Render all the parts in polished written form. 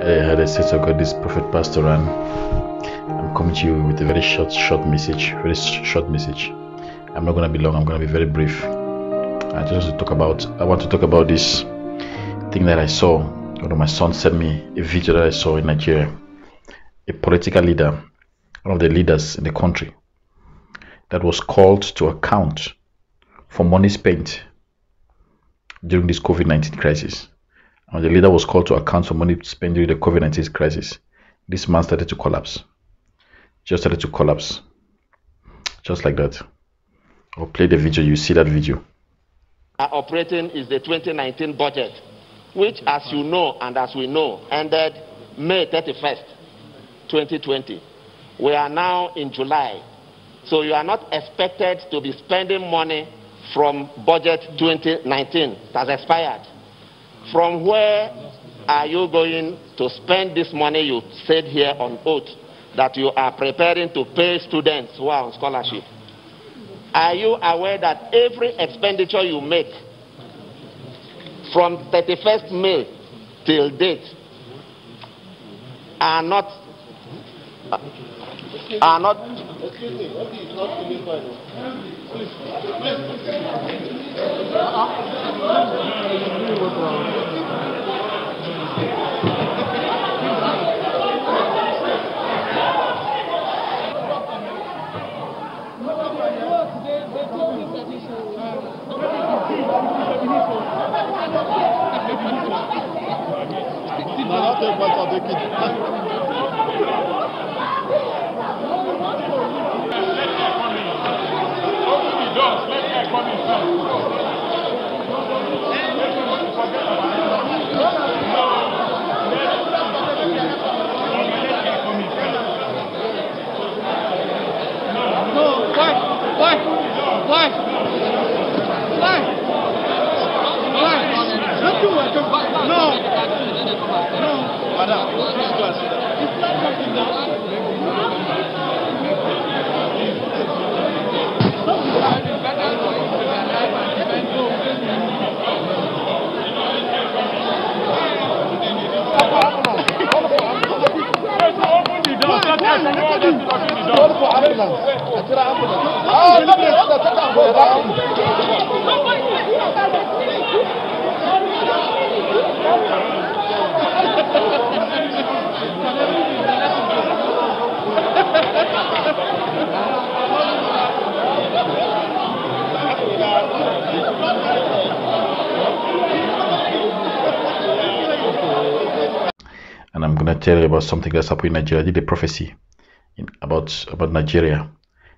Had I said so, God, this prophet pastor, and I'm coming to you with a very short message. I'm not going to be long. I'm going to be very brief. I want to talk about this thing that I saw. One of my sons sent me a video that I saw in Nigeria. A political leader, one of the leaders in the country, that was called to account for money spent during this COVID-19 crisis. And the leader was called to account for money spent during the COVID-19 crisis. This man started to collapse. Just started to collapse. Just like that. I'll play the video. You see that video. Our operating is the 2019 budget, which, as you know and as we know, ended May 31st, 2020. We are now in July. So you are not expected to be spending money from budget 2019. It has expired. From where are you going to spend this money you said here on oath that you are preparing to pay students who are on scholarship? Are you aware that every expenditure you make from 31st May till date are not Excuse me, okay, it's not finished by And I'm gonna tell you about something that's happened in Nigeria. I did a prophecy about Nigeria.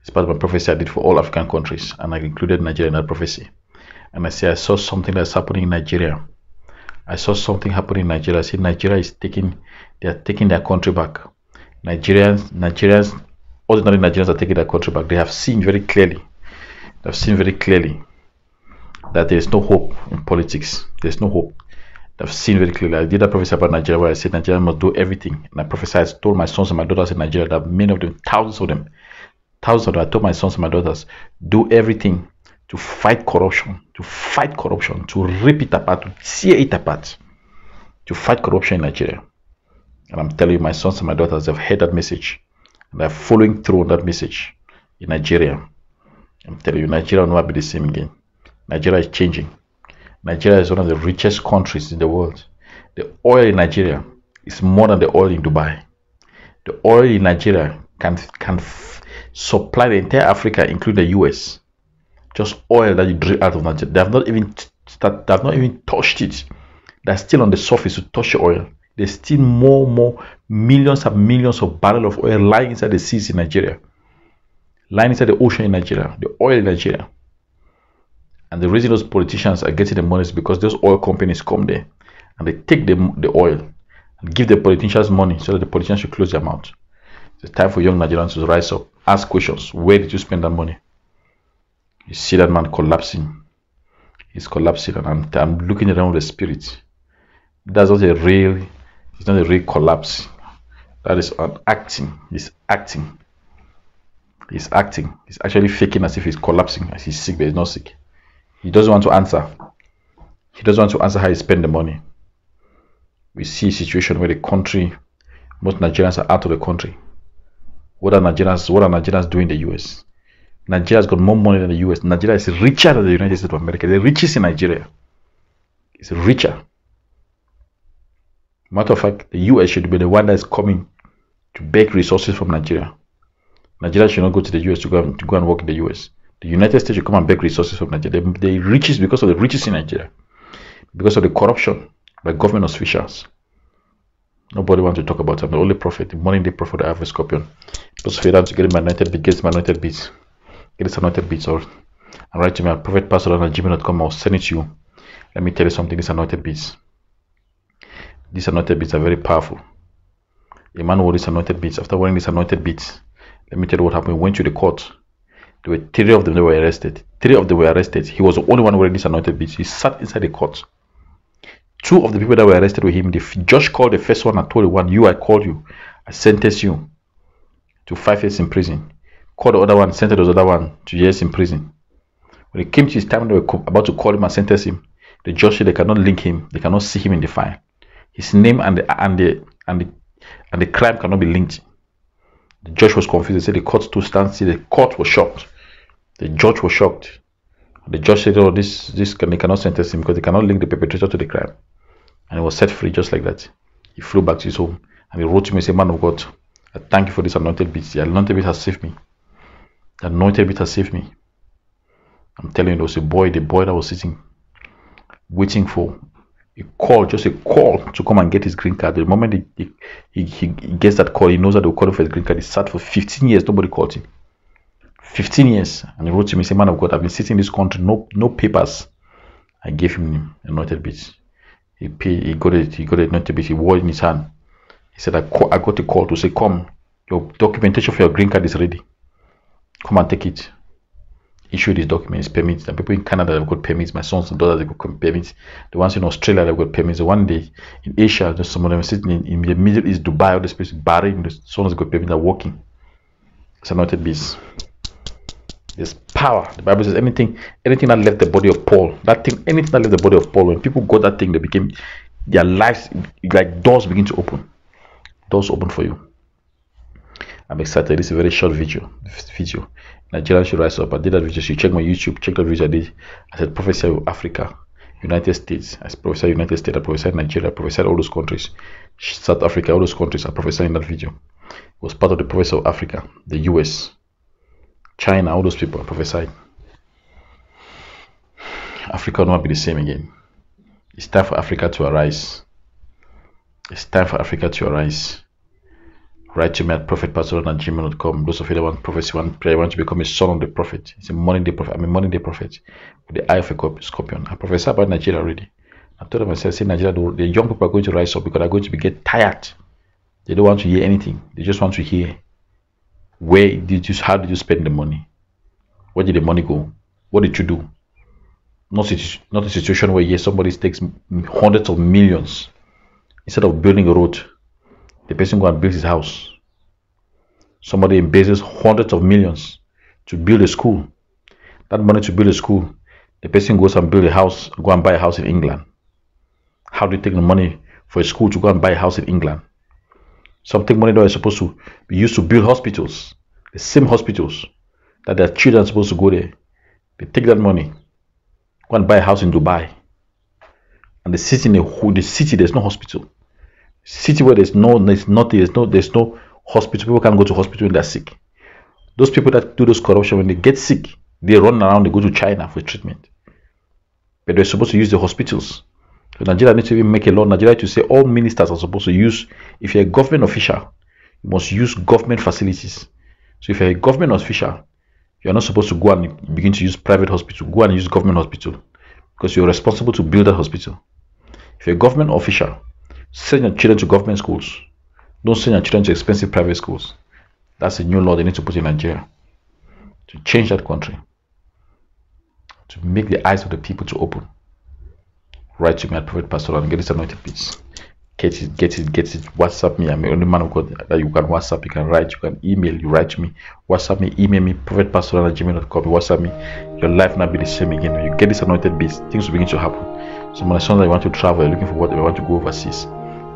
It's part of a prophecy I did for all African countries, and I included Nigeria in that prophecy. And I say I saw something that's happening in Nigeria. I saw something happening in Nigeria. I said Nigeria is taking their country back. Nigerians, ordinary Nigerians are taking their country back. They have seen very clearly. That there is no hope in politics. There's no hope. I've seen very clearly. I did a prophecy about Nigeria where I said Nigeria must do everything. And I prophesied, I told my sons and my daughters in Nigeria that many of them, thousands of them, I told my sons and my daughters, do everything to fight corruption, to rip it apart, to tear it apart, to fight corruption in Nigeria. And I'm telling you, my sons and my daughters have heard that message, and they're following through on that message in Nigeria. I'm telling you, Nigeria will not be the same again. Nigeria is changing. Nigeria is one of the richest countries in the world. The oil in Nigeria is more than the oil in Dubai. The oil in Nigeria can supply the entire Africa, including the US. Just oil that you drill out of Nigeria. They have not even touched it. They're still on the surface to touch the oil. There's still more millions and millions of barrels of oil lying inside the seas in Nigeria, lying inside the ocean in Nigeria, the oil in Nigeria. And the reason those politicians are getting the money is because those oil companies come there and they take the oil and give the politicians money so that the politicians should close their mouth. It's time for young Nigerians to rise up, ask questions. Where did you spend that money? You see that man collapsing. He's collapsing, and I'm looking around the spirit. That's not a real, it's not a real collapse. That is an acting. He's acting. He's acting. He's actually faking as if he's collapsing, as he's sick, but he's not sick. He doesn't want to answer. He doesn't want to answer how he spent the money. we see a situation where the country, most Nigerians are out of the country. What are Nigerians doing in the US? Nigeria's got more money than the US. Nigeria is richer than the United States of America. The richest in Nigeria is richer. Matter of fact, the US should be the one that is coming to beg resources from Nigeria. Nigeria should not go to the US to go and work in the US. The United States should come and beg resources from Nigeria. The richest, because of the richest in Nigeria, because of the corruption by government officials. Nobody wants to talk about it. I'm the only prophet, the morning day prophet I have a scorpion. Just fade out to get my anointed beats. Get this anointed beats or and write to me at prophetpastor@gmail.com. I'll send it to you. Let me tell you something, these anointed beats. These anointed beats are very powerful. A man wore these anointed beats. After wearing these anointed beats, let me tell you what happened. He went to the court. There were 3 of them that were arrested. 3 of them were arrested. He was the only one wearing these anointed beats. He sat inside the court. 2 of the people that were arrested with him, the judge called the first one and told the one, I called you. I sentenced you to 5 years in prison. Called the other one, sentenced the other one to years in prison. When it came to his time, they were about to call him and sentence him. The judge said they cannot link him. They cannot see him in the file. His name and the crime cannot be linked. The judge was confused. They said the court stood still. The court was shocked. The judge was shocked. The judge said, "Oh, they cannot sentence him because they cannot link the perpetrator to the crime." And he was set free just like that. He flew back to his home and he wrote to me and said, "Man of God, I thank you for this anointed beat. The anointed beat has saved me. The anointed beat has saved me." I'm telling you, there was the boy that was sitting, waiting for a call, just a call to come and get his green card. The moment he gets that call, he knows that they'll call him for his green card. He sat for 15 years, nobody called him. 15 years. And he wrote to me, say, "Man of God, I've been sitting in this country, no papers." I gave him anointed beats. He got a anointed beats. He wore it in his hand. He said, I got a call to say, "Come, your documentation for your green card is ready. Come and take it." Issued his documents, permits. And people in Canada have got permits. My sons and daughters have got permits. The ones in Australia have got permits. The one day in Asia, just some of them sitting in the Middle East, Dubai, all this place, Bahrain, the sons have got permits. They're working. It's anointed beast. There's power. The Bible says anything that left the body of Paul, anything that left the body of Paul, when people got that thing, their lives, like doors begin to open. Doors open for you. I'm excited. This is a very short video. Nigeria should rise up. I did that video. So you check my YouTube, check that video I did. I said prophesy of Africa, United States. I prophesied United States. I prophesied Nigeria. I prophesied all those countries. South Africa, all those countries. I prophesied in that video. It was part of the prophecy of Africa, the US, China, all those people. I prophesied. Africa will not be the same again. It's time for Africa to arise. It's time for Africa to arise. Write to me at prophetpastor@gmail.com. Those of you that want prophecy, want prayer, want to become a son of the prophet. It's a morning day prophet. I'm a morning day prophet with the eye of a scorpion. I prophesy about Nigeria already. I told myself, say Nigeria, the young people are going to rise up because they're going to get tired. They don't want to hear anything. They just want to hear how did you spend the money? Where did the money go? What did you do? Not a situation where somebody takes hundreds of millions instead of building a road. The person go and build his house. Somebody embezzles hundreds of millions to build a school. That money to build a school, the person goes and build a house, go and buy a house in England. How do you take the money for a school to go and buy a house in England? Some take money that is supposed to be used to build hospitals, the same hospitals that their children are supposed to go there. They take that money, go and buy a house in Dubai. And the city there's no hospital. City where there's no hospital, people can't go to hospital when they're sick. Those people that do those corruption, when they get sick, they run around, they go to China for treatment. But they're supposed to use the hospitals. So Nigeria needs to even make a law. Nigeria to say all ministers are supposed to use, if you're a government official, you must use government facilities. So if you're a government official, you're not supposed to go and begin to use private hospital. Go and use government hospital because you're responsible to build that hospital. If you're a government official, send your children to government schools. Don't send your children to expensive private schools. That's a new law they need to put in Nigeria to change that country, to make the eyes of the people to open. Write to me at Prophet Pastor and get this anointed beats. Get it. WhatsApp me. I'm the only man of God that you can WhatsApp, you can write, you can email, you write to me. WhatsApp me, email me, prophetpastor@gmail.com. WhatsApp me. Your life will not be the same again. You get this anointed beats, things will begin to happen. Some of my sons that want to travel, looking for what they want to go overseas.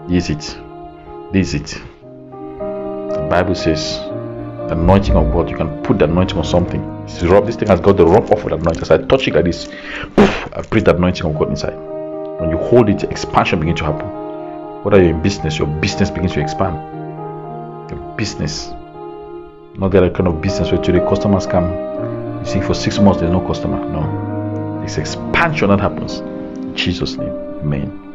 This is it. This is it. The Bible says, the anointing of God, you can put the anointing on something. This thing has got the rub off of the anointing. As I touch it like this, poof, I breathe the anointing of God inside. When you hold it, expansion begins to happen. Whether you're in business, your business begins to expand. Your business. Not that kind of business where today customers come. You see, for 6 months there's no customer. No. It's expansion that happens. In Jesus' name. Amen.